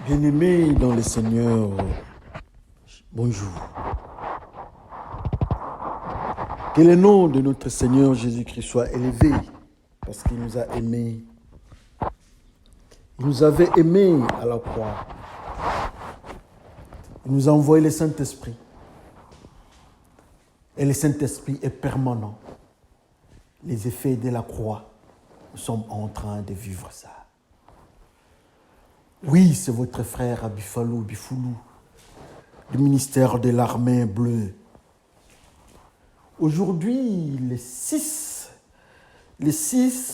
Bien-aimés dans le Seigneur, bonjour. Que le nom de notre Seigneur Jésus-Christ soit élevé parce qu'il nous a aimés. Il nous avait aimés à la croix. Il nous a envoyé le Saint-Esprit. Et le Saint-Esprit est permanent. Les effets de la croix, nous sommes en train de vivre ça. Oui, c'est votre frère Bifalo Bifoulou, du ministère de l'Armée bleue. Aujourd'hui, le 6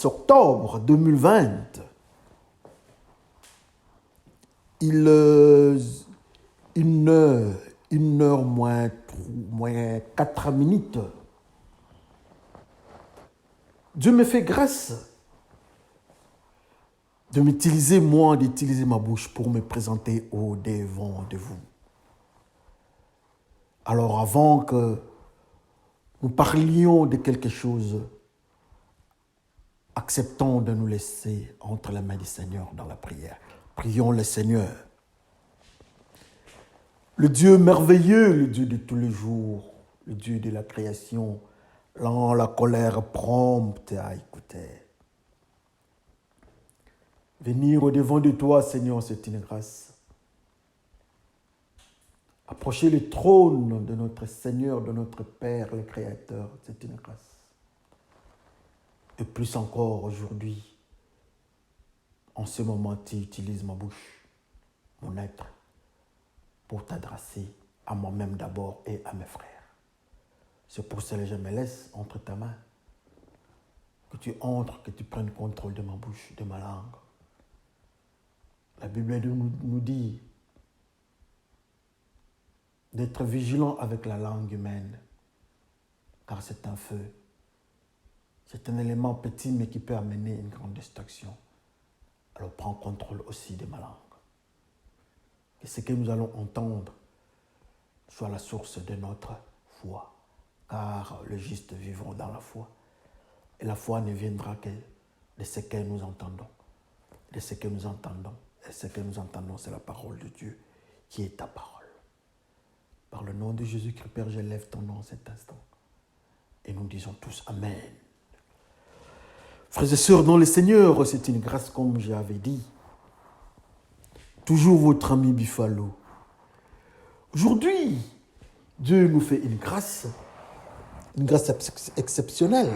octobre 2020, il est 1 heure moins 4 minutes. Dieu me fait grâce d'utiliser ma bouche pour me présenter au devant de vous. Alors avant que nous parlions de quelque chose, acceptons de nous laisser entre les mains du Seigneur dans la prière. Prions le Seigneur. Le Dieu merveilleux, le Dieu de tous les jours, le Dieu de la création, lent la colère prompte à écouter. Venir au devant de toi, Seigneur, c'est une grâce. Approcher le trône de notre Seigneur, de notre Père, le Créateur, c'est une grâce. Et plus encore aujourd'hui, en ce moment, tu utilises ma bouche, mon être, pour t'adresser à moi-même d'abord et à mes frères. C'est pour cela que je me laisse entre ta main. Que tu entres, que tu prennes contrôle de ma bouche, de ma langue. La Bible nous dit d'être vigilant avec la langue humaine, car c'est un feu. C'est un élément petit, mais qui peut amener une grande destruction. Alors prends contrôle aussi de ma langue. Que ce que nous allons entendre soit la source de notre foi, car les justes vivront dans la foi. Et la foi ne viendra que de ce que nous entendons. De ce que nous entendons. Et ce que nous entendons, c'est la parole de Dieu, qui est ta parole. Par le nom de Jésus-Christ, Père, j'élève ton nom en cet instant. Et nous disons tous Amen. Frères et sœurs, dans le Seigneur, c'est une grâce comme j'avais dit. Toujours votre ami Bifalo. Aujourd'hui, Dieu nous fait une grâce exceptionnelle.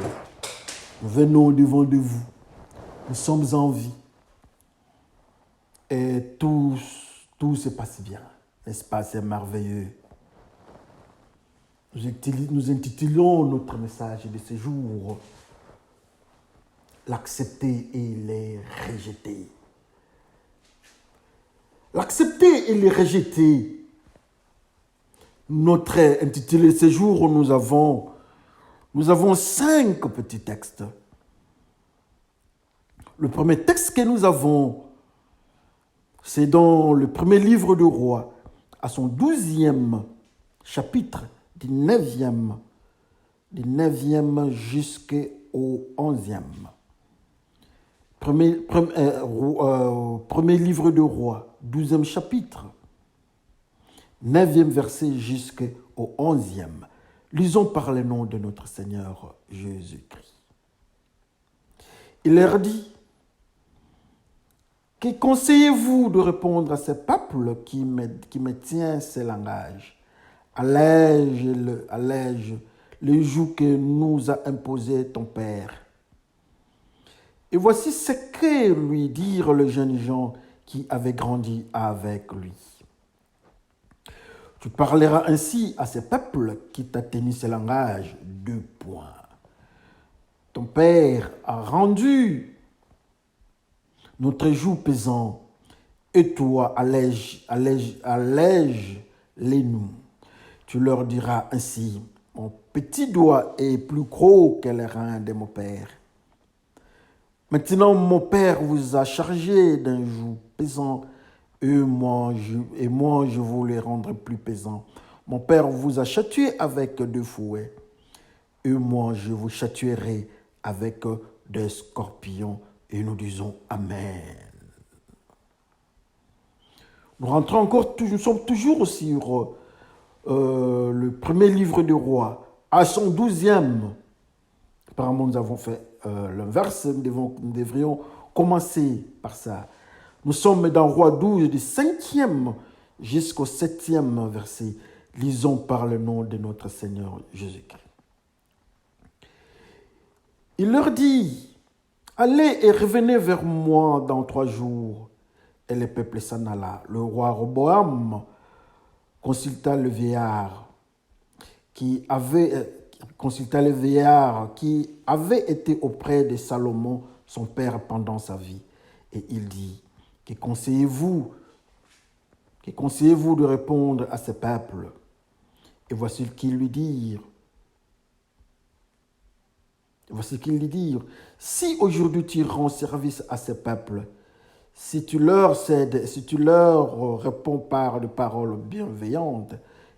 Nous venons au devant de vous. Nous sommes en vie. Et tout se passe bien. N'est-ce pas, c'est merveilleux. Nous intitulons notre message de ce jour l'accepter et les rejeter. L'accepter et les rejeter. Notre intitulé ce jour, nous avons 5 petits textes. Le premier texte que nous avons, c'est dans le premier livre de Rois, à son 12e chapitre, du 9e jusqu'au 11e. Premier livre de Rois, 12e chapitre, 9e verset jusqu'au 11e. Lisons par le nom de notre Seigneur Jésus-Christ. Il leur dit: que conseillez-vous de répondre à ce peuple qui me tient ce langage? Allège le joug que nous a imposé ton père. Et voici ce que lui dirent les jeunes gens qui avaient grandi avec lui. Tu parleras ainsi à ce peuple qui t'a tenu ce langage. 2 points. Ton père a rendu notre joug pesant, et toi allège-les-nous. Tu leur diras ainsi: mon petit doigt est plus gros que les reins de mon père. Maintenant, mon père vous a chargé d'un joug pesant, et moi, je vous les rendrai plus pesants. Mon père vous a châtié avec 2 fouets, et moi, je vous châtierai avec 2 scorpions. Et nous disons Amen. Nous rentrons encore, nous sommes toujours sur le premier livre des rois, à son 12e. Apparemment, nous avons fait l'inverse, nous devrions commencer par ça. Nous sommes dans Roi 12, du 5e jusqu'au 7e verset. Lisons par le nom de notre Seigneur Jésus-Christ. Il leur dit, allez et revenez vers moi dans 3 jours. Et le peuple s'en alla. Le roi Roboam consulta le vieillard qui avait été auprès de Salomon, son père, pendant sa vie. Et il dit, que conseillez-vous de répondre à ce peuple? Et voici ce qu'ils lui dirent. Si aujourd'hui tu rends service à ce peuple, si tu leur cèdes, si tu leur réponds par de paroles bienveillantes,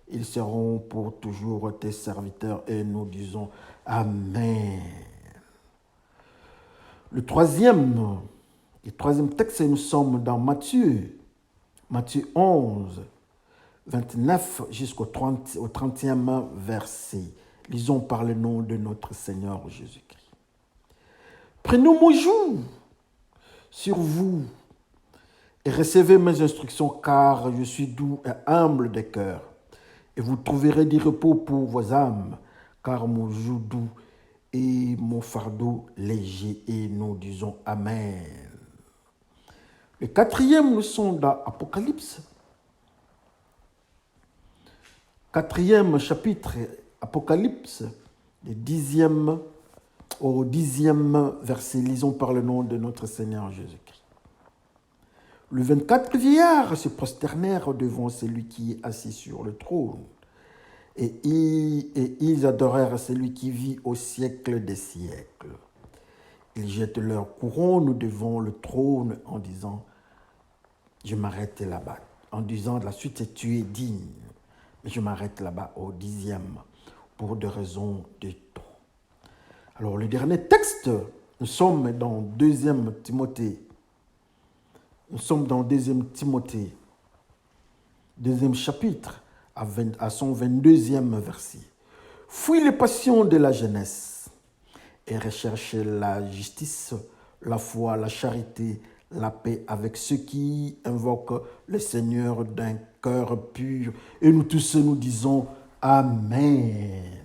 ils seront pour toujours tes serviteurs et nous disons Amen. Le troisième texte, nous sommes dans Matthieu 11, 29 jusqu'au 30e verset. Lisons par le nom de notre Seigneur Jésus-Christ. Prenez mon joug sur vous et recevez mes instructions, car je suis doux et humble de cœur, et vous trouverez du repos pour vos âmes, car mon joug doux et mon fardeau léger, et nous disons Amen. Le 4e, nous sommes dans Apocalypse. 4e chapitre, Apocalypse, du 10e au 10e verset. Lisons par le nom de notre Seigneur Jésus-Christ. Le 24 vieillards se prosternèrent devant celui qui est assis sur le trône. Et ils adorèrent celui qui vit au siècle des siècles. Ils jettent leur couronne devant le trône en disant, je m'arrête là-bas. En disant, la suite, tu es digne. Mais je m'arrête là-bas au 10e pour des raisons de temps. Alors, le dernier texte, nous sommes dans 2 Timothée. Nous sommes dans 2 Timothée, 2e chapitre, à son 22e verset. Fuis les passions de la jeunesse et recherchez la justice, la foi, la charité, la paix avec ceux qui invoquent le Seigneur d'un cœur pur. Et nous tous nous disons Amen.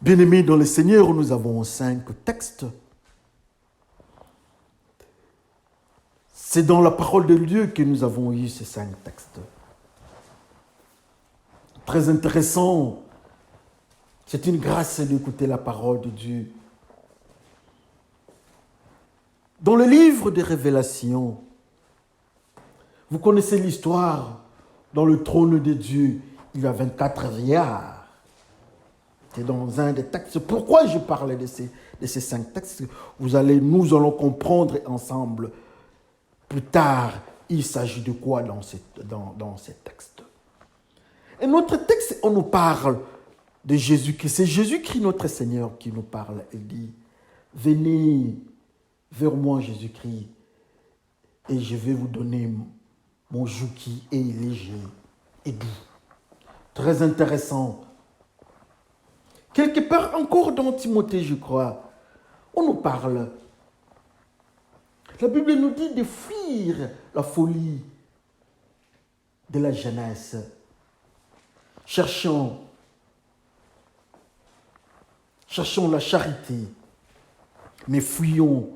Bien-aimés dans le Seigneur, nous avons 5 textes. C'est dans la parole de Dieu que nous avons eu ces 5 textes. Très intéressant. C'est une grâce d'écouter la parole de Dieu. Dans le livre des Révélations, vous connaissez l'histoire. Dans le trône de Dieu, il y a 24 vieillards. C'est dans un des textes. Pourquoi je parle de ces 5 textes? Nous allons comprendre ensemble. Plus tard, il s'agit de quoi dans ces textes? Et notre texte, on nous parle de Jésus-Christ. C'est Jésus-Christ, notre Seigneur, qui nous parle. Il dit, venez vers moi, Jésus-Christ, et je vais vous donner mon joug qui est léger et doux. Très intéressant. Quelque part encore dans Timothée, je crois, on nous parle. La Bible nous dit de fuir la folie de la jeunesse. Cherchons la charité, mais fuyons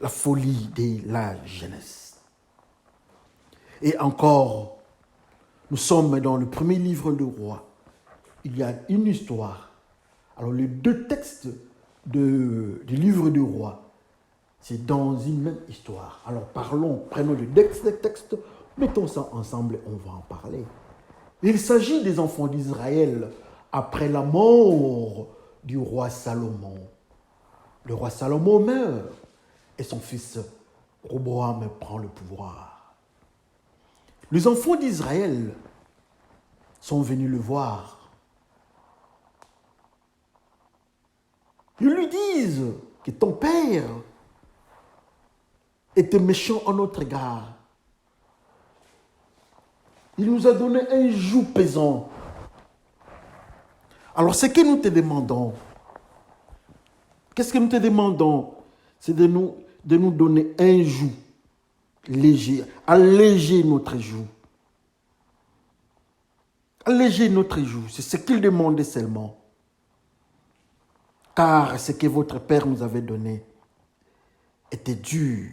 la folie de la jeunesse. Et encore, nous sommes dans le premier livre du roi. Il y a une histoire. Alors les 2 textes du livre du roi, c'est dans une même histoire. Alors prenons le texte, mettons ça ensemble et on va en parler. Il s'agit des enfants d'Israël après la mort du roi Salomon. Le roi Salomon meurt et son fils Roboam prend le pouvoir. Les enfants d'Israël sont venus le voir. Ils lui disent que ton père était méchant à notre égard. Il nous a donné un joug pesant. Alors, ce que nous te demandons, qu'est-ce que nous te demandons? C'est de nous donner un joug léger, alléger notre joug. Alléger notre joug, c'est ce qu'il demandait seulement. Car ce que votre Père nous avait donné était dur.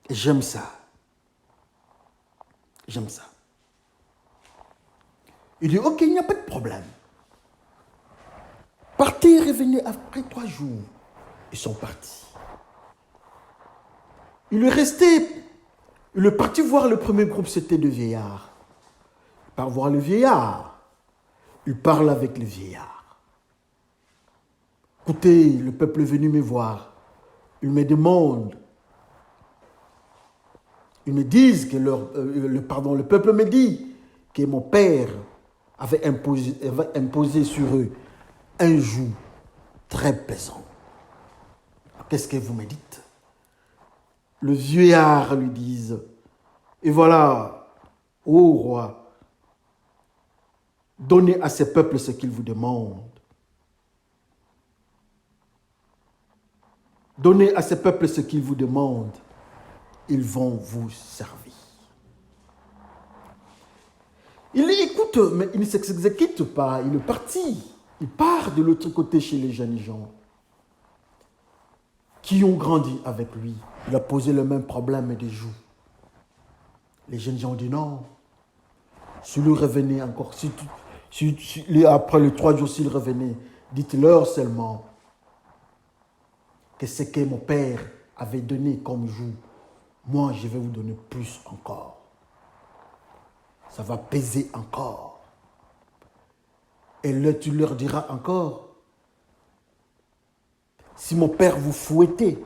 Et j'aime ça. J'aime ça. Il dit, ok, il n'y a pas de problème. Partez et revenez après 3 jours. Ils sont partis. Il est resté, il est parti voir le premier groupe, c'était de vieillards. Il part voir le vieillard. Il parle avec le vieillard. Écoutez, le peuple est venu me voir. Il me demande. Ils me disent que le peuple me dit que mon père avait imposé sur eux un joug très pesant. Qu'est-ce que vous me dites? Le vieillard lui dit, et voilà, ô roi, donnez à ces peuples ce qu'ils vous demandent. Donnez à ces peuples ce qu'ils vous demandent. Ils vont vous servir. Il écoute, mais il ne s'exécute pas. Il est parti. Il part de l'autre côté chez les jeunes gens qui ont grandi avec lui. Il a posé le même problème des joues. Les jeunes gens ont dit non. S'il revenait encore, après les 3 jours, s'il revenait, dites-leur seulement que ce que mon père avait donné comme joug, moi, je vais vous donner plus encore. Ça va peser encore. Et là, tu leur diras encore, si mon père vous fouettait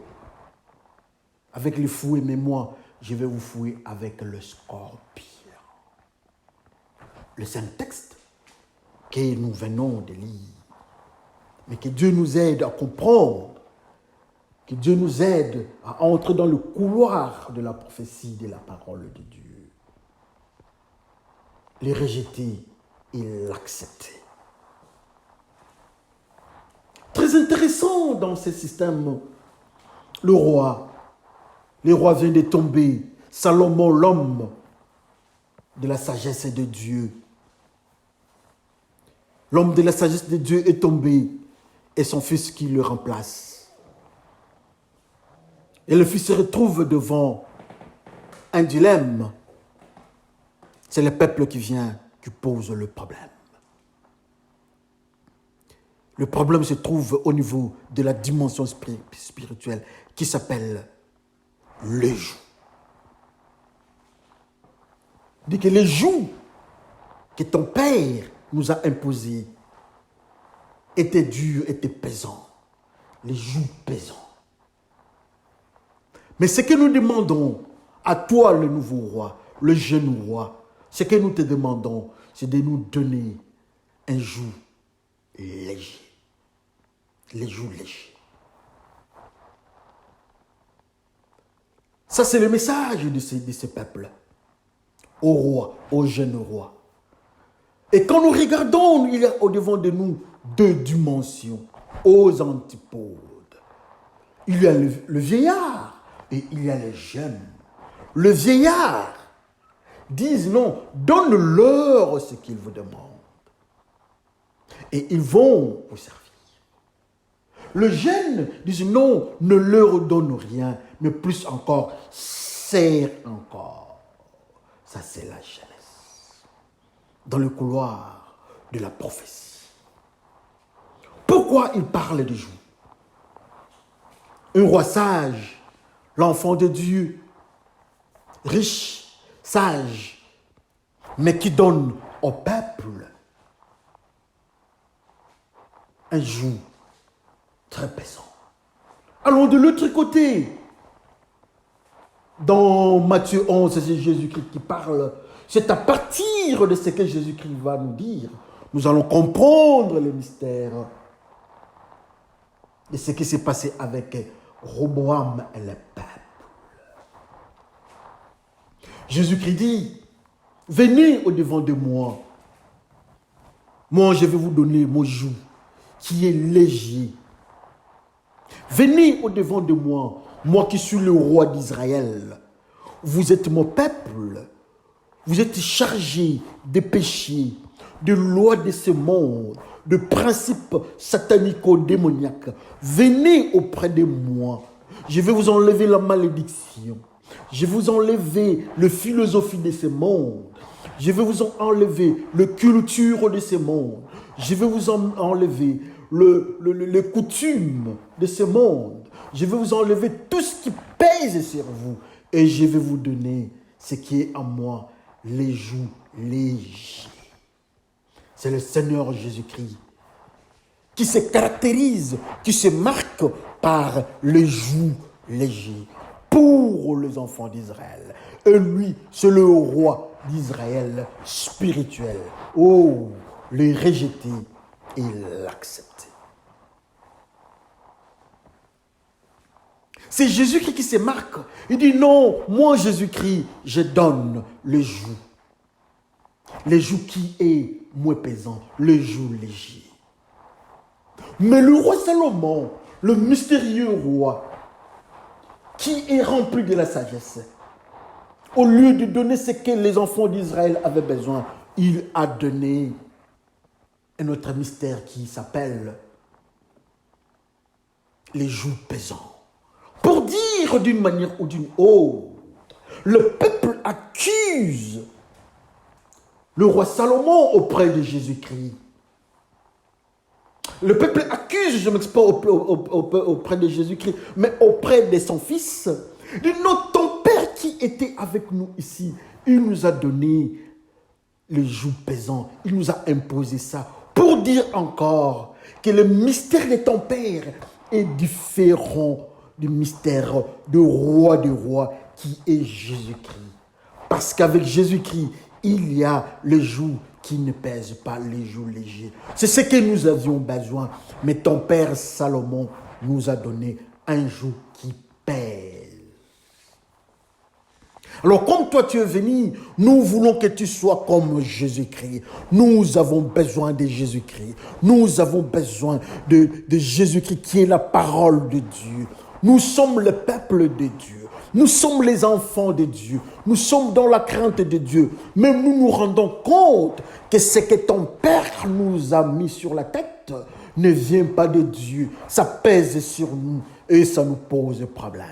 avec le fouet, mais moi, je vais vous fouer avec le scorpion. Le Saint-Texte que nous venons de lire. Mais que Dieu nous aide à comprendre. Que Dieu nous aide à entrer dans le couloir de la prophétie de la parole de Dieu. Les rejeter et l'accepter. Très intéressant dans ce système. Le roi vient de tomber. Salomon, l'homme de la sagesse de Dieu. L'homme de la sagesse de Dieu est tombé et son fils qui le remplace. Et le fils se retrouve devant un dilemme. C'est le peuple qui vient, qui pose le problème. Le problème se trouve au niveau de la dimension spirituelle qui s'appelle le joug. Il dit que les jougs que ton père nous a imposés étaient durs, étaient pesants. Les jougs pesants. Mais ce que nous demandons à toi, le nouveau roi, le jeune roi, ce que nous te demandons, c'est de nous donner un joug léger. Les jougs légers. Ça, c'est le message de ce peuple. Au roi, au jeune roi. Et quand nous regardons, il y a au-devant de nous 2 dimensions, aux antipodes. Il y a le vieillard et il y a les jeunes. Le vieillard dit non, donne-leur ce qu'ils vous demandent. Et ils vont vous servir. Le jeune dit non, ne leur donne rien, mais plus encore, sert encore. Ça, c'est la jeunesse. Dans le couloir de la prophétie. Pourquoi il parle de joug? Un roi sage, l'enfant de Dieu, riche, sage, mais qui donne au peuple un joug très pesant. Allons de l'autre côté. Dans Matthieu 11, c'est Jésus-Christ qui parle. C'est à partir de ce que Jésus-Christ va nous dire, nous allons comprendre le mystère de ce qui s'est passé avec Roboam est le peuple. Jésus-Christ dit, venez au-devant de moi. Moi, je vais vous donner mon joug qui est léger. Venez au-devant de moi, moi qui suis le roi d'Israël. Vous êtes mon peuple. Vous êtes chargé des péchés, de lois de ce monde, de principes satanico-démoniaques. Venez auprès de moi. Je vais vous enlever la malédiction. Je vais vous enlever la philosophie de ce monde. Je vais vous enlever la culture de ce monde. Je vais vous enlever les coutumes de ce monde. Je vais vous enlever tout ce qui pèse sur vous. Et je vais vous donner ce qui est à moi, les jougs légers. C'est le Seigneur Jésus-Christ qui se caractérise, qui se marque par les jougs légers pour les enfants d'Israël. Et lui, c'est le roi d'Israël spirituel. Oh, les rejeter et l'accepter. C'est Jésus-Christ qui se marque. Il dit non, moi Jésus-Christ, je donne le joug. Le joug qui est moins pesant, le joug léger. Mais le roi Salomon, le mystérieux roi, qui est rempli de la sagesse, au lieu de donner ce que les enfants d'Israël avaient besoin, il a donné un autre mystère qui s'appelle les jougs pesants. Pour dire d'une manière ou d'une autre, le peuple accuse le roi Salomon auprès de Jésus-Christ. Le peuple accuse, je ne m'exprime pas auprès de Jésus-Christ, mais auprès de son fils. Dit non, ton père qui était avec nous ici, il nous a donné les jougs pesants, il nous a imposé ça, pour dire encore que le mystère de ton père est différent du mystère du roi des rois qui est Jésus-Christ. Parce qu'avec Jésus-Christ, il y a les jougs qui ne pèsent pas, les jougs légers. C'est ce que nous avions besoin. Mais ton père Salomon nous a donné un joug qui pèse. Alors comme toi tu es venu, nous voulons que tu sois comme Jésus-Christ. Nous avons besoin de Jésus-Christ. Nous avons besoin de Jésus-Christ qui est la parole de Dieu. Nous sommes le peuple de Dieu. Nous sommes les enfants de Dieu. Nous sommes dans la crainte de Dieu. Mais nous nous rendons compte que ce que ton Père nous a mis sur la tête ne vient pas de Dieu. Ça pèse sur nous et ça nous pose problème.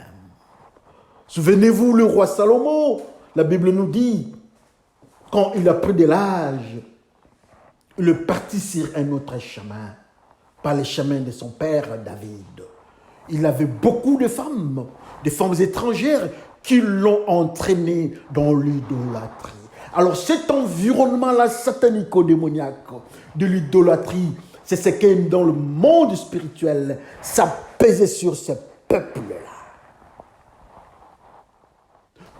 Souvenez-vous, le roi Salomon, la Bible nous dit, quand il a pris de l'âge, il est parti sur un autre chemin, pas le chemin de son père David. Il avait beaucoup de femmes étrangères qui l'ont entraîné dans l'idolâtrie. Alors cet environnement-là satanico-démoniaque de l'idolâtrie, c'est ce qui est dans le monde spirituel, ça pesait sur ce peuple-là.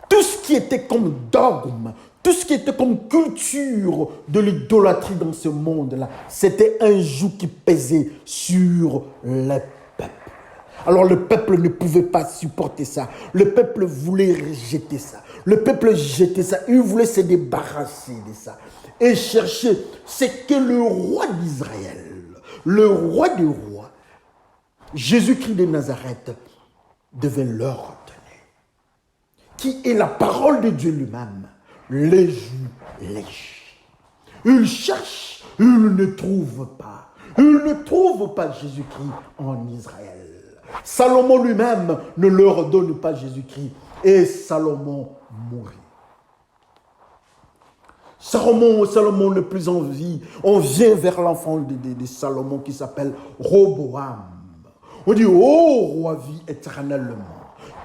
Tout ce qui était comme dogme, tout ce qui était comme culture de l'idolâtrie dans ce monde-là, c'était un joug qui pesait sur le peuple. Alors le peuple ne pouvait pas supporter ça. Le peuple voulait rejeter ça. Le peuple jetait ça. Il voulait se débarrasser de ça. Et chercher ce que le roi d'Israël, le roi des rois, Jésus-Christ de Nazareth, devait leur donner. Qui est la parole de Dieu lui-même, les jougs légers. Il cherche, il ne trouve pas. Il ne trouve pas Jésus-Christ en Israël. Salomon lui-même ne leur donne pas Jésus-Christ. Et Salomon mourit. Salomon n'est plus en vie. On vient vers l'enfant de Salomon qui s'appelle Roboam. On dit, oh roi, vis éternellement.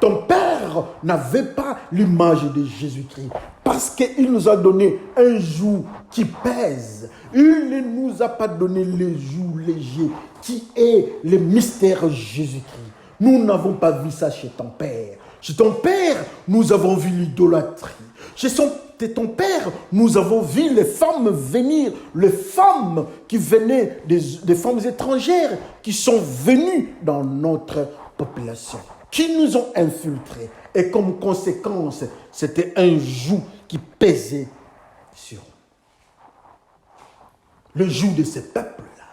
Ton père n'avait pas l'image de Jésus-Christ parce qu'il nous a donné un joug qui pèse. Il ne nous a pas donné le joug léger qui est le mystère Jésus-Christ. Nous n'avons pas vu ça chez ton père. Chez ton père, nous avons vu l'idolâtrie. Chez ton père, nous avons vu les femmes venir, les femmes qui venaient des femmes étrangères qui sont venues dans notre population qui nous ont infiltrés. Et comme conséquence, c'était un joug qui pesait sur eux. Le joug de ces peuples-là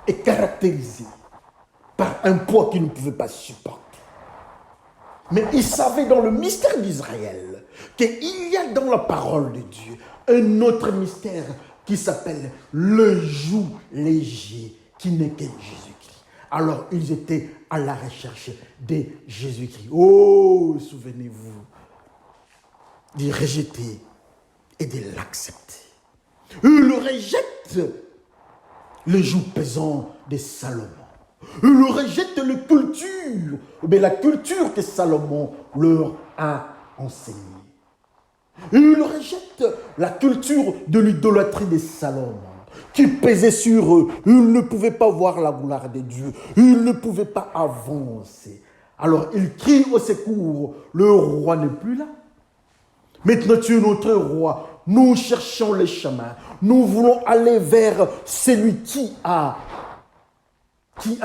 est caractérisé par un poids qu'ils ne pouvaient pas supporter. Mais ils savaient dans le mystère d'Israël qu'il y a dans la parole de Dieu un autre mystère qui s'appelle le joug léger, qui n'est que Jésus-Christ. Alors ils étaient à la recherche de Jésus-Christ. Oh, souvenez-vous, d'y rejeter et de l'accepter. Ils rejettent le joug pesant de Salomon. Ils rejettent la culture que Salomon leur a enseignée. Ils rejettent la culture de l'idolâtrie de Salomon qui pesait sur eux. Ils ne pouvaient pas voir la gloire de Dieu. Ils ne pouvaient pas avancer. Alors ils crient au secours. Le roi n'est plus là. Maintenant tu es notre roi. Nous cherchons le chemin. Nous voulons aller vers celui qui a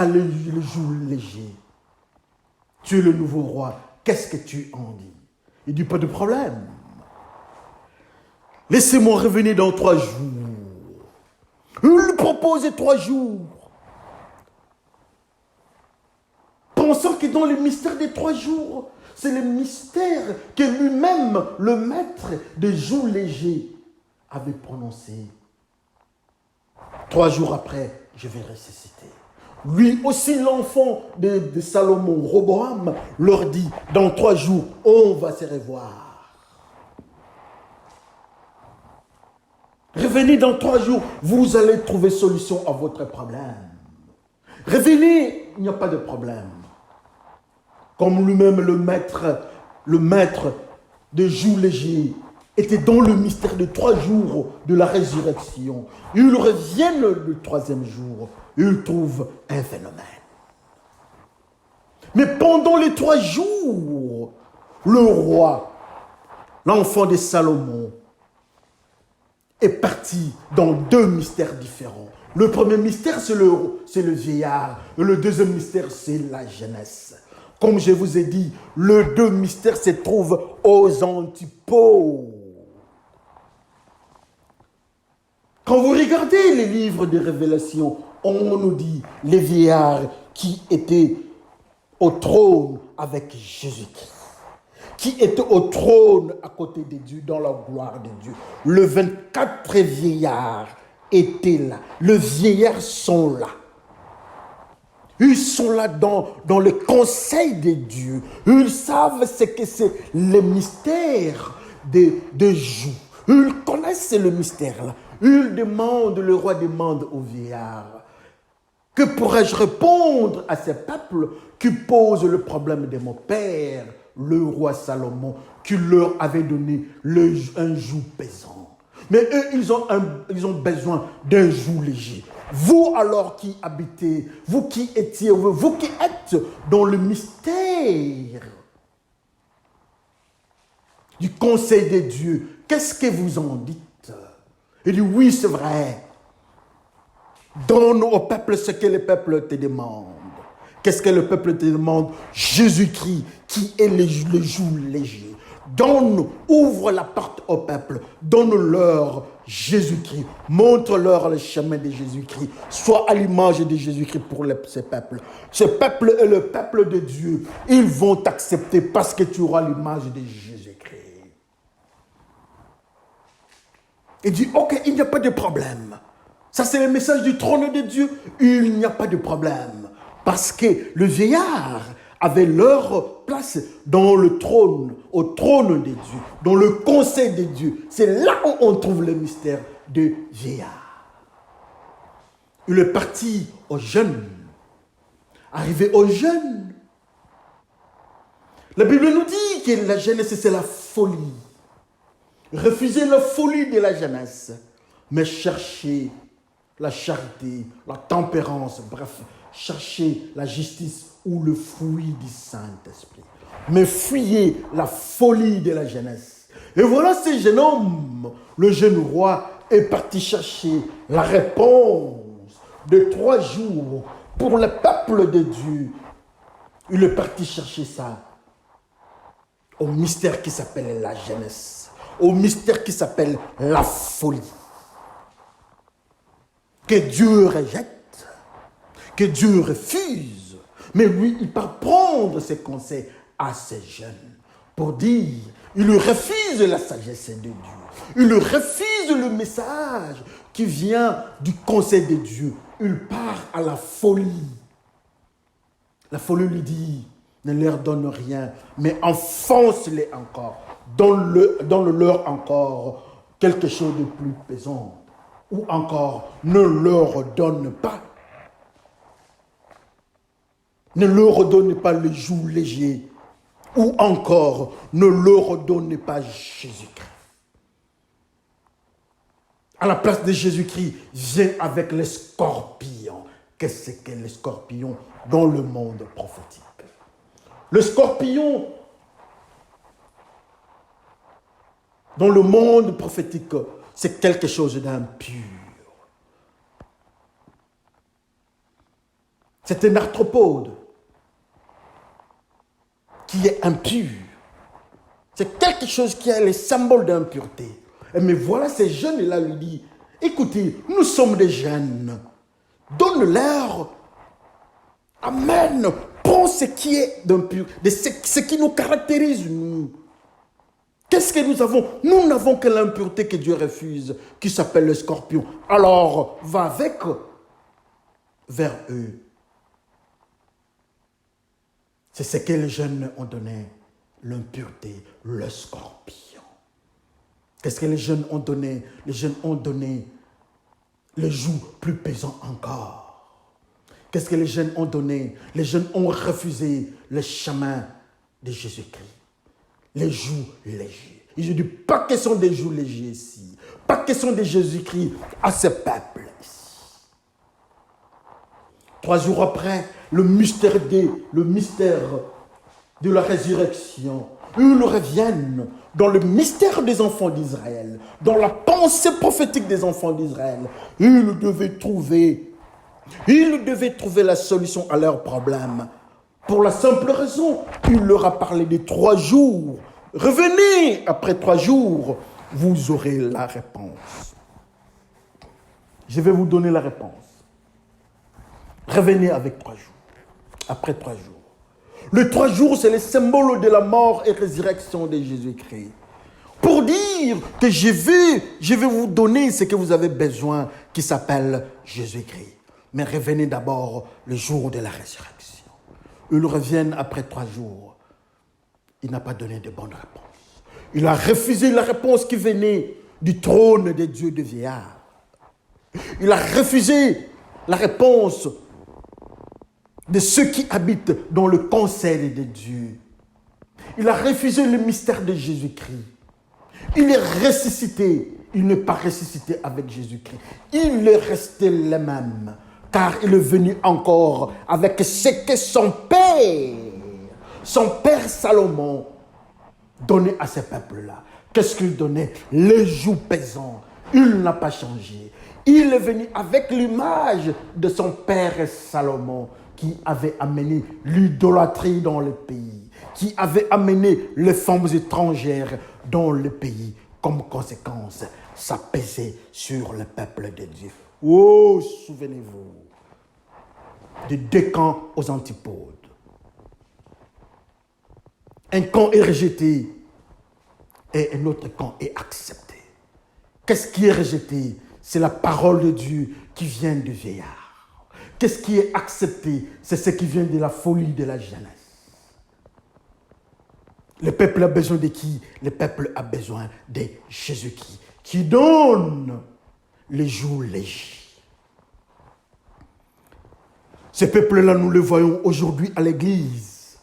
le joug léger. Tu es le nouveau roi. Qu'est-ce que tu en dis? Il dit pas de problème. Laissez-moi revenir dans 3 jours. Il lui propose 3 jours. Pensant que dans le mystère des 3 jours, c'est le mystère que lui-même, le maître des jougs légers, avait prononcé. 3 jours après, je vais ressusciter. Lui aussi, l'enfant de Salomon, Roboam, leur dit, dans 3 jours, on va se revoir. Revenez dans 3 jours, vous allez trouver solution à votre problème. Revenez, il n'y a pas de problème. Comme lui-même le maître de joug léger était dans le mystère de 3 jours de la résurrection. Ils reviennent le 3e jour, ils trouvent un phénomène. Mais pendant les 3 jours, le roi, l'enfant de Salomon, est parti dans 2 mystères différents. Le premier mystère, c'est le vieillard. Et le deuxième mystère, c'est la jeunesse. Comme je vous ai dit, les 2 mystères se trouvent aux antipodes. Quand vous regardez les livres de Révélation, on nous dit les vieillards qui étaient au trône avec Jésus-Christ, qui était au trône à côté de Dieu, dans la gloire de Dieu. Les 24 vieillards étaient là. Les vieillards sont là. Ils sont là dans le conseil de Dieu. Ils savent ce que c'est le mystère de joug. Ils connaissent le mystère là. Ils demandent, le roi demande aux vieillards, que pourrais-je répondre à ces peuples qui posent le problème de mon père, le roi Salomon, qui leur avait donné un joug pesant. Mais eux, ils ont besoin d'un joug léger. Vous alors qui habitez, vous qui êtes dans le mystère du conseil de Dieu, qu'est-ce que vous en dites? Il dit oui, c'est vrai. Donne au peuple ce que le peuple te demande. Qu'est-ce que le peuple te demande? Jésus-Christ, qui est le joug léger. Donne, ouvre la porte au peuple. Donne-leur Jésus-Christ. Montre-leur le chemin de Jésus-Christ. Sois à l'image de Jésus-Christ pour ces peuples. Ce peuple est le peuple de Dieu. Ils vont t'accepter parce que tu auras l'image de Jésus-Christ. Il dit, ok, il n'y a pas de problème. Ça, c'est le message du trône de Dieu. Il n'y a pas de problème. Parce que le vieillard avait leur place dans le trône, au trône de Dieu, dans le conseil de Dieu. C'est là où on trouve le mystère de vieillard. Il est parti aux jeunes. Arrivé aux jeunes. La Bible nous dit que la jeunesse, c'est la folie. Refusez la folie de la jeunesse, mais cherchez la charité, la tempérance, bref, cherchez la justice ou le fruit du Saint-Esprit. Mais fuyez la folie de la jeunesse. Et voilà ce jeune homme, le jeune roi, est parti chercher la réponse de 3 jours pour le peuple de Dieu. Il est parti chercher ça au mystère qui s'appelle la jeunesse, au mystère qui s'appelle la folie, que Dieu rejette, que Dieu refuse. Mais lui, il part prendre ses conseils à ces jeunes pour dire, il refuse la sagesse de Dieu, il refuse le message qui vient du conseil de Dieu. Il part à la folie. La folie lui dit, ne leur donne rien, mais enfonce-les encore, donne-leur encore quelque chose de plus pesant. Ou encore, ne leur donne pas. Ne leur donne pas le joug léger. Ou encore, ne leur donne pas Jésus-Christ. À la place de Jésus-Christ, viens avec les scorpions. Qu'est-ce que les scorpions dans le monde prophétique? Le scorpion, dans le monde prophétique, c'est quelque chose d'impur. C'est un arthropode qui est impur. C'est quelque chose qui a les symboles d'impureté. Mais voilà, ces jeunes-là lui disent, écoutez, nous sommes des jeunes. Donne-leur. Amen. Prends ce qui est d'impur, ce qui nous caractérise, nous. Qu'est-ce que nous avons? Nous n'avons que l'impureté que Dieu refuse, qui s'appelle le scorpion. Alors, va avec vers eux. C'est ce que les jeunes ont donné, l'impureté, le scorpion. Qu'est-ce que les jeunes ont donné? Les jeunes ont donné le joug plus pesant encore. Qu'est-ce que les jeunes ont donné? Les jeunes ont refusé le chemin de Jésus-Christ. Les jougs légers. Il dit pas question des jougs légers ici. Pas question de Jésus-Christ à ce peuple ici. 3 jours après, le mystère de la résurrection, ils reviennent dans le mystère des enfants d'Israël, dans la pensée prophétique des enfants d'Israël. Ils devaient trouver la solution à leurs problèmes. Pour la simple raison, il leur a parlé des 3 jours. Revenez après 3 jours, vous aurez la réponse. Je vais vous donner la réponse. Revenez avec 3 jours. Après 3 jours. Les 3 jours, c'est le symbole de la mort et résurrection de Jésus-Christ. Pour dire que je vais vous donner ce que vous avez besoin, qui s'appelle Jésus-Christ. Mais revenez d'abord le jour de la résurrection. Ils reviennent après 3 jours. Il n'a pas donné de bonne réponse. Il a refusé la réponse qui venait du trône de Dieu de vieillard. Il a refusé la réponse de ceux qui habitent dans le conseil de Dieu. Il a refusé le mystère de Jésus-Christ. Il est ressuscité. Il n'est pas ressuscité avec Jésus-Christ. Il est resté le même. Car il est venu encore avec ce que son père Salomon, donnait à ce peuple-là. Qu'est-ce qu'il donnait? Les jougs pesants. Il n'a pas changé. Il est venu avec l'image de son père Salomon, qui avait amené l'idolâtrie dans le pays, qui avait amené les femmes étrangères dans le pays. Comme conséquence, ça pesait sur le peuple de Dieu. Oh, souvenez-vous de 2 camps aux antipodes. Un camp est rejeté et un autre camp est accepté. Qu'est-ce qui est rejeté? C'est la parole de Dieu qui vient du vieillard. Qu'est-ce qui est accepté? C'est ce qui vient de la folie de la jeunesse. Le peuple a besoin de qui? Le peuple a besoin de Jésus-Christ, qui donne les jours légers. Ce peuple-là, nous le voyons aujourd'hui à l'église.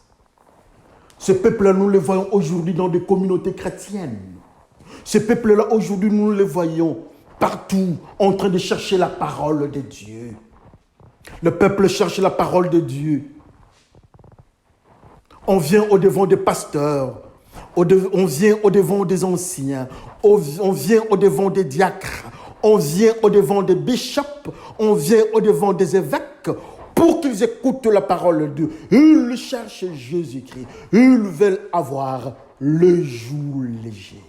Ce peuple-là, nous le voyons aujourd'hui dans des communautés chrétiennes. Ce peuple-là, aujourd'hui, nous le voyons partout en train de chercher la parole de Dieu. Le peuple cherche la parole de Dieu. On vient au-devant des pasteurs, on vient au-devant des anciens, on vient au-devant des diacres, on vient au-devant des bishops, on vient au-devant des évêques pour qu'ils ils écoutent la parole de Dieu, ils cherchent Jésus-Christ, ils veulent avoir le joug léger.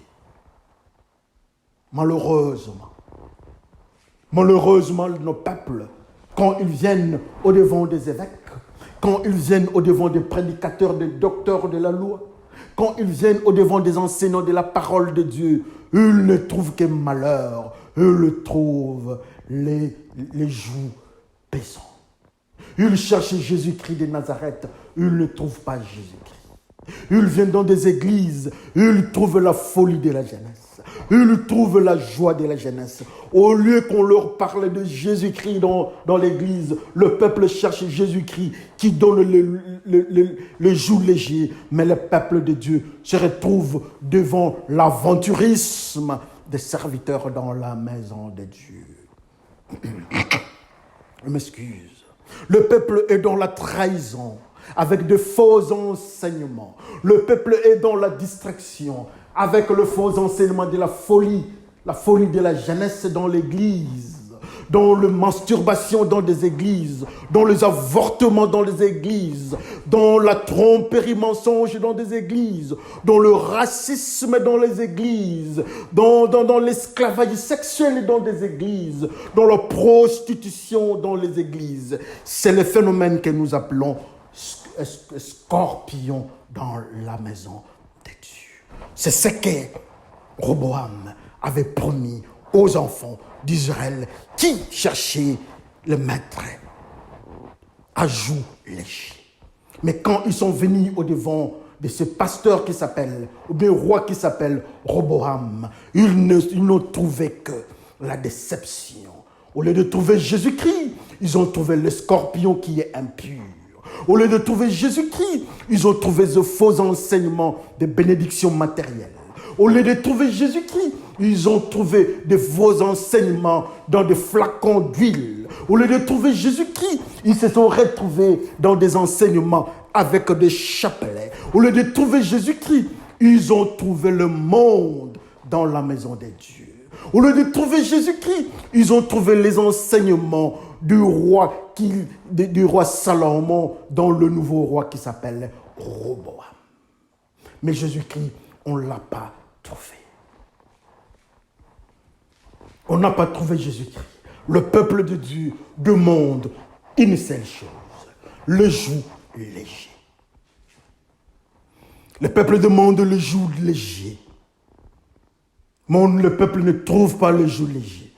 Malheureusement, nos peuples, quand ils viennent au-devant des évêques, quand ils viennent au-devant des prédicateurs, des docteurs de la loi, quand ils viennent au-devant des enseignants de la parole de Dieu, ils ne trouvent que malheur, ils trouvent les jougs pesants. Ils cherchent Jésus-Christ de Nazareth, ils ne trouvent pas Jésus-Christ. Ils viennent dans des églises, ils trouvent la folie de la jeunesse. Ils trouvent la joie de la jeunesse. Au lieu qu'on leur parle de Jésus-Christ dans l'église, le peuple cherche Jésus-Christ qui donne le joug léger. Mais le peuple de Dieu se retrouve devant l'aventurisme des serviteurs dans la maison de Dieu. Je m'excuse. Le peuple est dans la trahison, avec de faux enseignements. Le peuple est dans la distraction, avec le faux enseignement de la folie de la jeunesse dans l'église, dans la masturbation dans des églises, dans les avortements dans les églises, dans la tromperie mensonge dans des églises, dans le racisme dans les églises, dans l'esclavage sexuel dans des églises, dans la prostitution dans les églises. C'est le phénomène que nous appelons scorpion dans la maison de Dieu. C'est ce que Roboam avait promis aux enfants d'Israël qui cherchaient le maître à joug léger. Mais quand ils sont venus au-devant de ce pasteur qui s'appelle, ou bien roi qui s'appelle Roboam, ils n'ont trouvé que la déception. Au lieu de trouver Jésus-Christ, ils ont trouvé le scorpion qui est impur. Au lieu de trouver Jésus-Christ, ils ont trouvé ce faux enseignement de bénédiction matérielle. Au lieu de trouver Jésus-Christ, ils ont trouvé de faux enseignements dans des flacons d'huile. Au lieu de trouver Jésus-Christ, ils se sont retrouvés dans des enseignements avec des chapelets. Au lieu de trouver Jésus-Christ, ils ont trouvé le monde dans la maison de Dieu. Au lieu de trouver Jésus-Christ, ils ont trouvé les enseignements du roi Salomon dans le nouveau roi qui s'appelle Roboam. Mais Jésus-Christ, on ne l'a pas trouvé. On n'a pas trouvé Jésus-Christ. Le peuple de Dieu demande une seule chose, le joug léger. Le peuple demande le joug léger. Mais le peuple ne trouve pas le joug léger.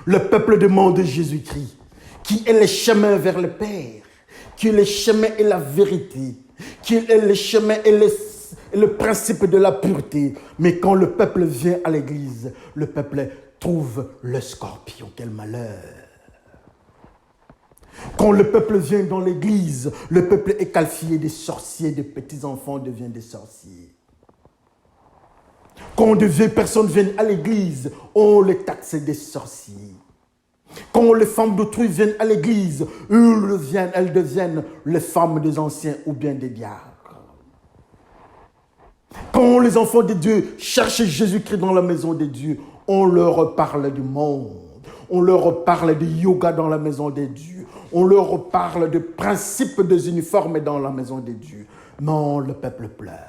Le peuple demande Jésus-Christ, qui est le chemin vers le Père, qui est le chemin et la vérité, qui est le chemin et le principe de la pureté. Mais quand le peuple vient à l'église, le peuple trouve le scorpion. Quel malheur! Quand le peuple vient dans l'église, le peuple est qualifié des sorciers, des petits-enfants deviennent des sorciers. Quand de vieilles personnes viennent à l'église, on les taxe des sorciers. Quand les femmes d'autrui viennent à l'église, elles deviennent les femmes des anciens ou bien des diacres. Quand les enfants de Dieu cherchent Jésus-Christ dans la maison de Dieu, on leur parle du monde. On leur parle de yoga dans la maison de Dieu. On leur parle de principes des uniformes dans la maison de Dieu. Non, le peuple pleure.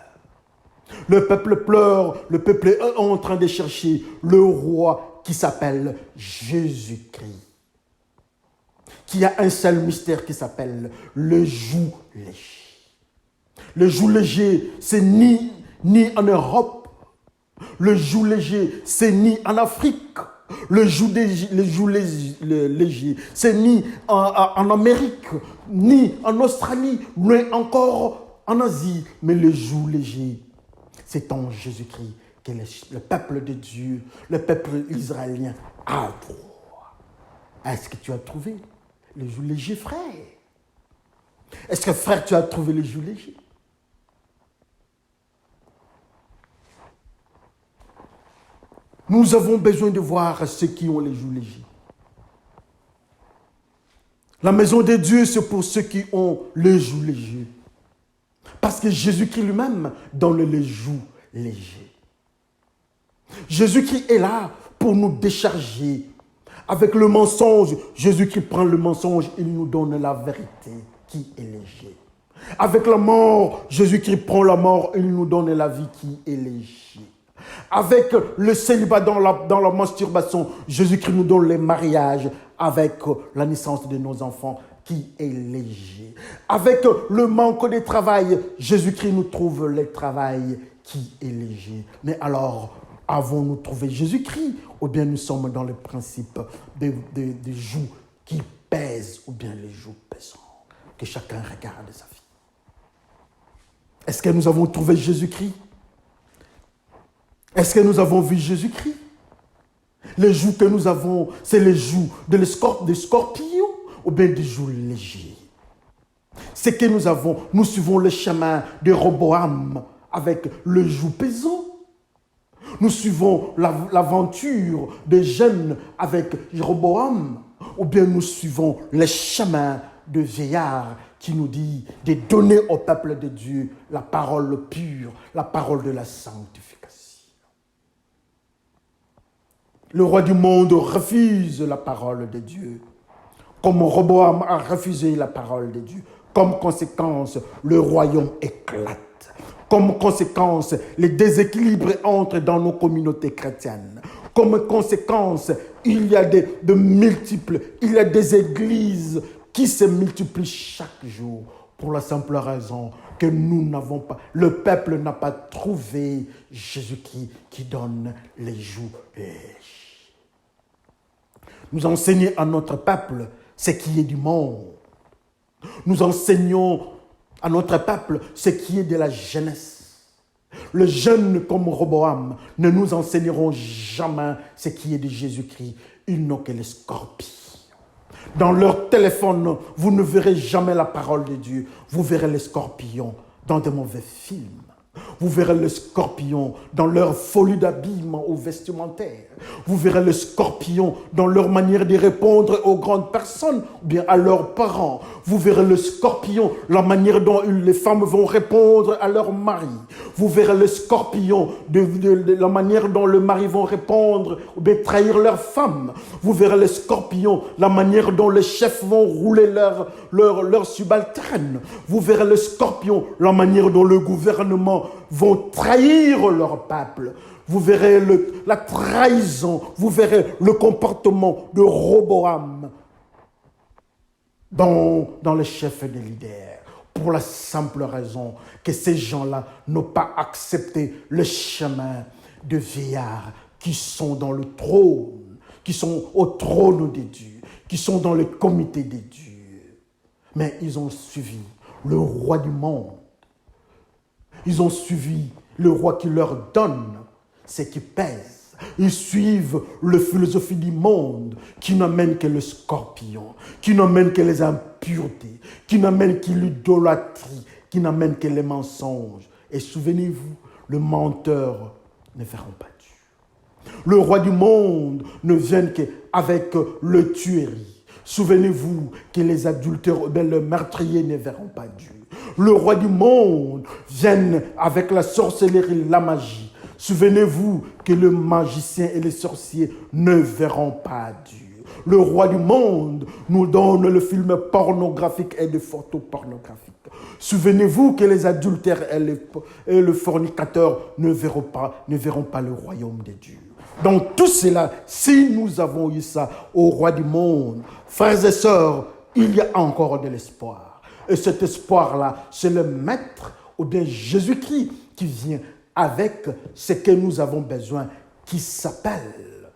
Le peuple pleure, le peuple est en train de chercher le roi qui s'appelle Jésus-Christ, qui a un seul mystère qui s'appelle le joug léger. Le joug léger, c'est ni en Europe, le joug léger, c'est ni en Afrique, le joug léger, c'est ni en Amérique, ni en Australie, ni encore en Asie, mais le joug léger, c'est en Jésus-Christ que le peuple de Dieu, le peuple israélien a droit. Est-ce que tu as trouvé le joug léger, frère? Est-ce que, frère, tu as trouvé le joug léger? Nous avons besoin de voir ceux qui ont les jougs légers. La maison de Dieu, c'est pour ceux qui ont les jougs légers. Parce que Jésus-Christ lui-même donne les jougs légers. Jésus-Christ est là pour nous décharger. Avec le mensonge, Jésus-Christ prend le mensonge, il nous donne la vérité qui est léger. Avec la mort, Jésus-Christ prend la mort, il nous donne la vie qui est léger. Avec le célibat dans la masturbation, Jésus-Christ nous donne le mariage avec la naissance de nos enfants qui est léger. Avec le manque de travail, Jésus-Christ nous trouve le travail qui est léger. Mais alors, avons-nous trouvé Jésus-Christ ou bien nous sommes dans le principe des jougs qui pèsent ou bien les jougs pesants? Que chacun regarde sa vie. Est-ce que nous avons trouvé Jésus-Christ? Est-ce que nous avons vu Jésus-Christ? Les jougs que nous avons, c'est les jougs des scorpions ou bien des jougs légers? C'est que nous avons, nous suivons le chemin de Roboam avec le joug pesant. Nous suivons l'aventure des jeunes avec Roboam, ou bien nous suivons le chemin de vieillard qui nous dit de donner au peuple de Dieu la parole pure, la parole de la sanctification. Le roi du monde refuse la parole de Dieu, comme Roboam a refusé la parole de Dieu. Comme conséquence, le royaume éclate. Comme conséquence, les déséquilibres entrent dans nos communautés chrétiennes. Comme conséquence, il y a il y a des églises qui se multiplient chaque jour pour la simple raison que le peuple n'a pas trouvé Jésus-Christ qui donne les jougs légers. Nous enseignons à notre peuple ce qui est du monde. Nous enseignons à notre peuple ce qui est de la jeunesse. Les jeunes comme Roboam ne nous enseigneront jamais ce qui est de Jésus-Christ. Ils n'ont que les scorpions. Dans leur téléphone, vous ne verrez jamais la parole de Dieu. Vous verrez les scorpions dans de mauvais films. Vous verrez les scorpions dans leur folie d'habillement ou vestimentaire. Vous verrez les scorpions dans leur manière de répondre aux grandes personnes ou bien à leurs parents. Vous verrez les scorpions, la manière dont les femmes vont répondre à leur mari. Vous verrez les scorpions de la manière dont le mari vont répondre ou bien trahir leur femme. Vous verrez les scorpions, la manière dont les chefs vont rouler leurs subalternes. Vous verrez les scorpions, la manière dont le gouvernement vont trahir leur peuple. Vous verrez la trahison, vous verrez le comportement de Roboam dans les chefs des leaders. Pour la simple raison que ces gens-là n'ont pas accepté le chemin de vieillards qui sont dans le trône, qui sont au trône de Dieu, qui sont dans le comité de Dieu. Mais ils ont suivi le roi du monde. Ils ont suivi le roi qui leur donne ce qui pèse. Ils suivent la philosophie du monde qui n'amène que le scorpion, qui n'amène que les impuretés, qui n'amène que l'idolâtrie, qui n'amène que les mensonges. Et souvenez-vous, le menteur ne verront pas Dieu. Le roi du monde ne vient qu'avec le tuerie. Souvenez-vous que les adultères, les meurtriers ne verront pas Dieu. Le roi du monde vient avec la sorcellerie, la magie. Souvenez-vous que le magicien et les sorciers ne verront pas Dieu. Le roi du monde nous donne le film pornographique et des photos pornographiques. Souvenez-vous que les adultères et le fornicateur ne verront pas le royaume de Dieu. Donc tout cela, si nous avons eu ça au roi du monde, frères et sœurs, il y a encore de l'espoir. Et cet espoir-là, c'est le Maître ou bien Jésus-Christ qui vient avec ce que nous avons besoin, qui s'appelle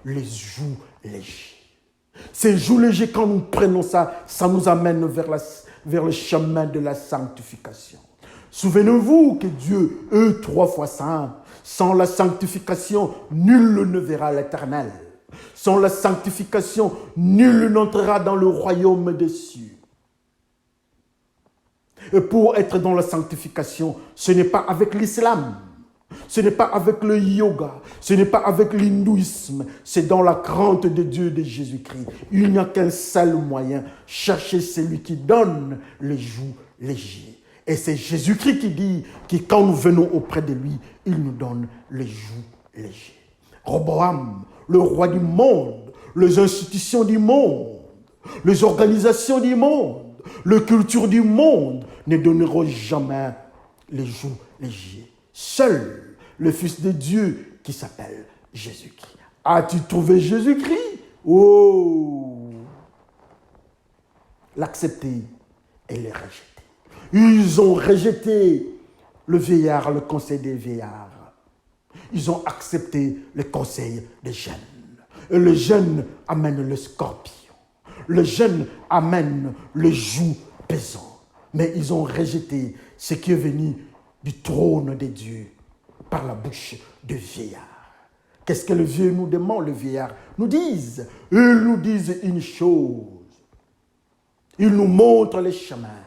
les jougs légers. Ces jougs légers, quand nous prenons ça, ça nous amène vers le chemin de la sanctification. Souvenez-vous que Dieu est 3 fois saint. Sans la sanctification, nul ne verra l'Éternel. Sans la sanctification, nul n'entrera dans le royaume des cieux. Et pour être dans la sanctification, ce n'est pas avec l'islam, ce n'est pas avec le yoga, ce n'est pas avec l'hindouisme, c'est dans la crainte de Dieu de Jésus-Christ. Il n'y a qu'un seul moyen, chercher celui qui donne les jougs légers. Et c'est Jésus-Christ qui dit que quand nous venons auprès de lui, il nous donne les jougs légers. Roboam, le roi du monde, les institutions du monde, les organisations du monde, les cultures du monde ne donneront jamais les joues légers. Seul le Fils de Dieu qui s'appelle Jésus-Christ. As-tu trouvé Jésus-Christ? Oh! L'accepter et le rejeter. Ils ont rejeté le vieillard, le conseil des vieillards. Ils ont accepté le conseil des jeunes. Et le jeune amène le scorpion. Le jeune amène le joug pesant. Mais ils ont rejeté ce qui est venu du trône de Dieu par la bouche de vieillard. Qu'est-ce que le vieux nous demande, le vieillard nous disent? Ils nous disent une chose. Ils nous montrent les chemins.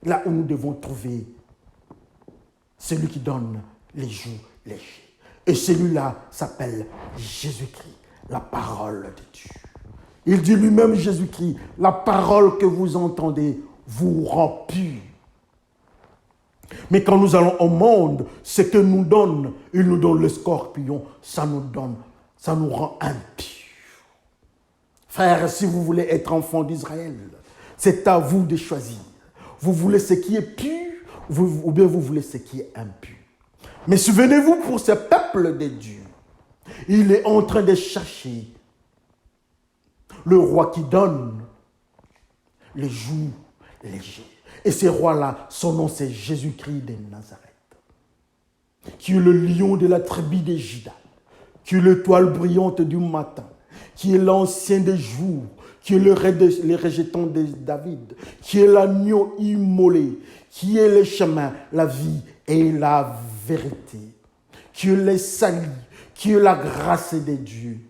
Là où nous devons trouver celui qui donne les jougs légers. Et celui-là s'appelle Jésus-Christ, la parole de Dieu. Il dit lui-même, Jésus-Christ, la parole que vous entendez vous rend pur. Mais quand nous allons au monde, ce que nous donne, il nous donne le scorpion, ça nous rend impurs. Frères, si vous voulez être enfant d'Israël, c'est à vous de choisir. Vous voulez ce qui est pur ou bien vous voulez ce qui est impur. Mais souvenez-vous, pour ce peuple de Dieu, il est en train de chercher le roi qui donne les jougs légers. Et ce roi-là, son nom c'est Jésus-Christ de Nazareth, qui est le lion de la tribu de Juda, qui est l'étoile brillante du matin, qui est l'ancien des jours, qui est le rejeton de David, qui est l'agneau immolé, qui est le chemin, la vie et la vérité, qui est le salut, qui est la grâce de Dieu.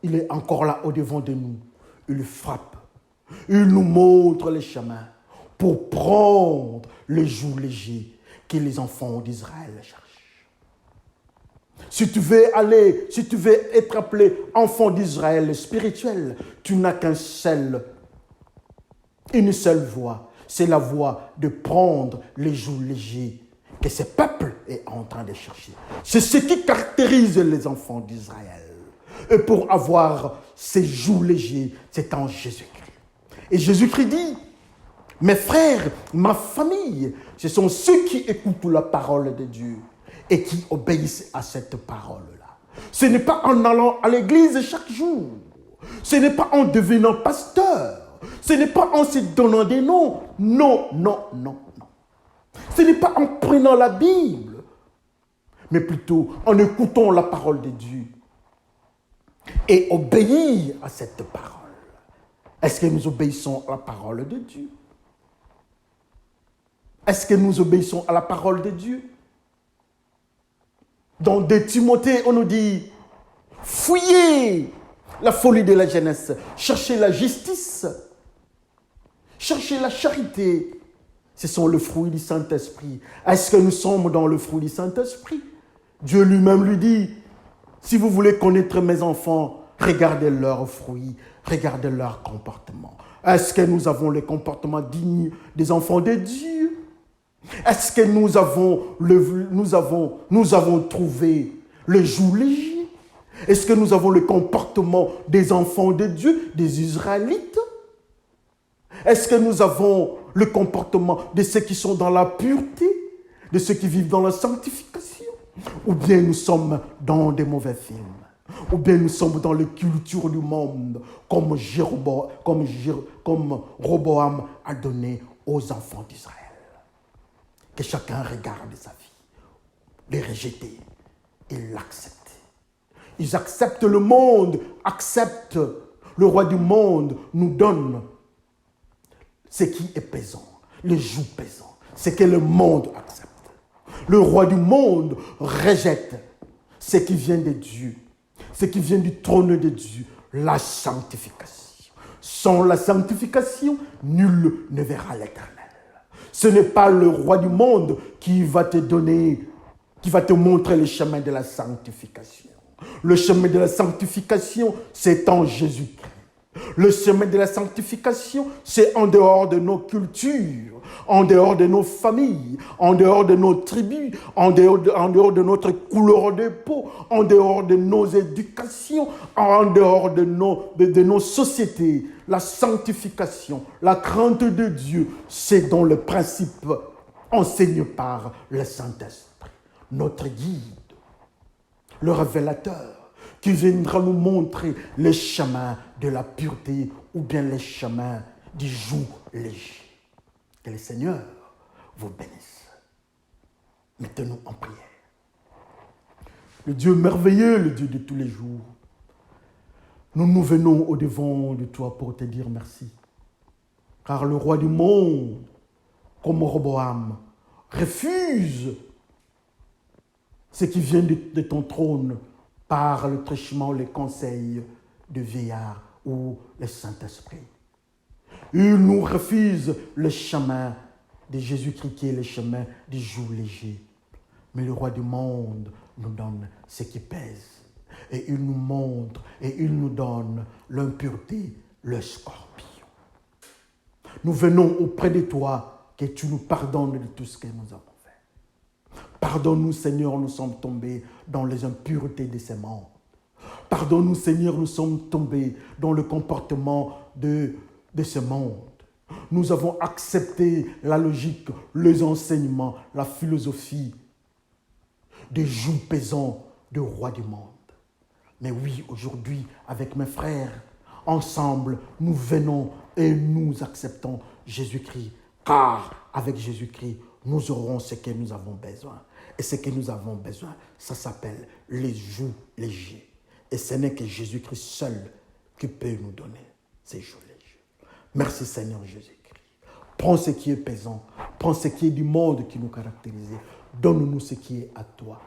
Il est encore là au-devant de nous. Il frappe. Il nous montre les chemins pour prendre les jougs légers que les enfants d'Israël cherchent. Si tu veux être appelé enfant d'Israël spirituel, tu n'as une seule voie. C'est la voie de prendre les jougs légers que ce peuple est en train de chercher. C'est ce qui caractérise les enfants d'Israël. Et pour avoir ces jougs légers, c'est en Jésus-Christ. Et Jésus-Christ dit, mes frères, ma famille, ce sont ceux qui écoutent la parole de Dieu et qui obéissent à cette parole-là. Ce n'est pas en allant à l'église chaque jour. Ce n'est pas en devenant pasteur. Ce n'est pas en se donnant des noms. Non, non, non, non. Ce n'est pas en prenant la Bible, mais plutôt en écoutant la parole de Dieu et obéir à cette parole. Est-ce que nous obéissons à la parole de Dieu? Est-ce que nous obéissons à la parole de Dieu? Dans 2 Timothée, on nous dit, fouillez la folie de la jeunesse, cherchez la justice, cherchez la charité. Ce sont le fruit du Saint-Esprit. Est-ce que nous sommes dans le fruit du Saint-Esprit? Dieu lui-même lui dit, si vous voulez connaître mes enfants, regardez leurs fruits, regardez leur comportement. Est-ce que nous avons le comportement digne des enfants de Dieu? Est-ce que nous avons trouvé le joug léger? Est-ce que nous avons le comportement des enfants de Dieu, des Israélites? Est-ce que nous avons le comportement de ceux qui sont dans la pureté, de ceux qui vivent dans la sanctification? Ou bien nous sommes dans des mauvais films? Ou bien nous sommes dans les cultures du monde, comme Roboam a donné aux enfants d'Israël? Que chacun regarde sa vie, les rejeter et l'accepter. Ils acceptent le monde, acceptent le roi du monde, nous donne ce qui est pesant, le joug pesant, ce que le monde accepte. Le roi du monde rejette ce qui vient de Dieu, ce qui vient du trône de Dieu, la sanctification. Sans la sanctification, nul ne verra l'Éternel. Ce n'est pas le roi du monde qui va te donner, qui va te montrer le chemin de la sanctification. Le chemin de la sanctification, c'est en Jésus-Christ. Le chemin de la sanctification, c'est en dehors de nos cultures, en dehors de nos familles, en dehors de nos tribus, en dehors de notre couleur de peau, en dehors de nos éducations, en dehors de nos sociétés. La sanctification, la crainte de Dieu, c'est dans le principe enseigné par le Saint-Esprit, notre guide, le révélateur, qui viendra nous montrer les chemins de la pureté ou bien les chemins du joug léger. Que le Seigneur vous bénisse. Mettez-nous en prière. Le Dieu merveilleux, le Dieu de tous les jours, nous venons au-devant de toi pour te dire merci. Car le roi du monde, comme Roboam, refuse ce qui vient de ton trône par le truchement, les conseils de vieillard ou le Saint-Esprit. Il nous refuse le chemin de Jésus-Christ qui est le chemin du joug léger. Mais le roi du monde nous donne ce qui pèse. Et il nous montre et il nous donne l'impureté, le scorpion. Nous venons auprès de toi que tu nous pardonnes de tout ce que nous avons fait. Pardonne-nous, Seigneur, nous sommes tombés dans les impuretés de ces mondes. Pardonne-nous, Seigneur, nous sommes tombés dans le comportement de ce monde. Nous avons accepté la logique, les enseignements, la philosophie des jougs pesants du roi du monde. Mais oui, aujourd'hui, avec mes frères, ensemble, nous venons et nous acceptons Jésus-Christ. Car avec Jésus-Christ, nous aurons ce que nous avons besoin. Et ce que nous avons besoin, ça s'appelle les jougs légers. Et ce n'est que Jésus-Christ seul qui peut nous donner ces jougs légers. Merci Seigneur Jésus-Christ. Prends ce qui est pesant, prends ce qui est du monde qui nous caractérise. Donne-nous ce qui est à toi.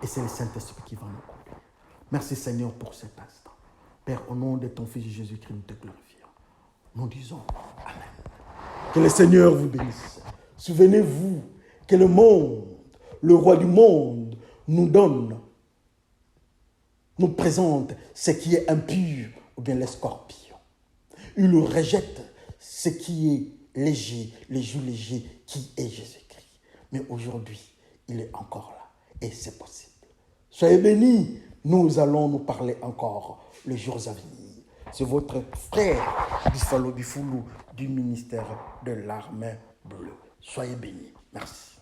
Et c'est le Saint-Esprit qui va nous conduire. Merci Seigneur pour cet instant. Père, au nom de ton Fils Jésus-Christ, nous te glorifions. Nous disons Amen. Que le Seigneur vous bénisse. Souvenez-vous que le monde, le roi du monde, nous donne, nous présente ce qui est impur ou bien les scorpions. Il rejette ce qui est léger, les jougs légers, qui est Jésus-Christ. Mais aujourd'hui, il est encore là et c'est possible. Soyez bénis, nous allons nous parler encore les jours à venir. C'est votre frère Bissalo Bifoulou du ministère de l'Armée bleue. Soyez bénis. Merci.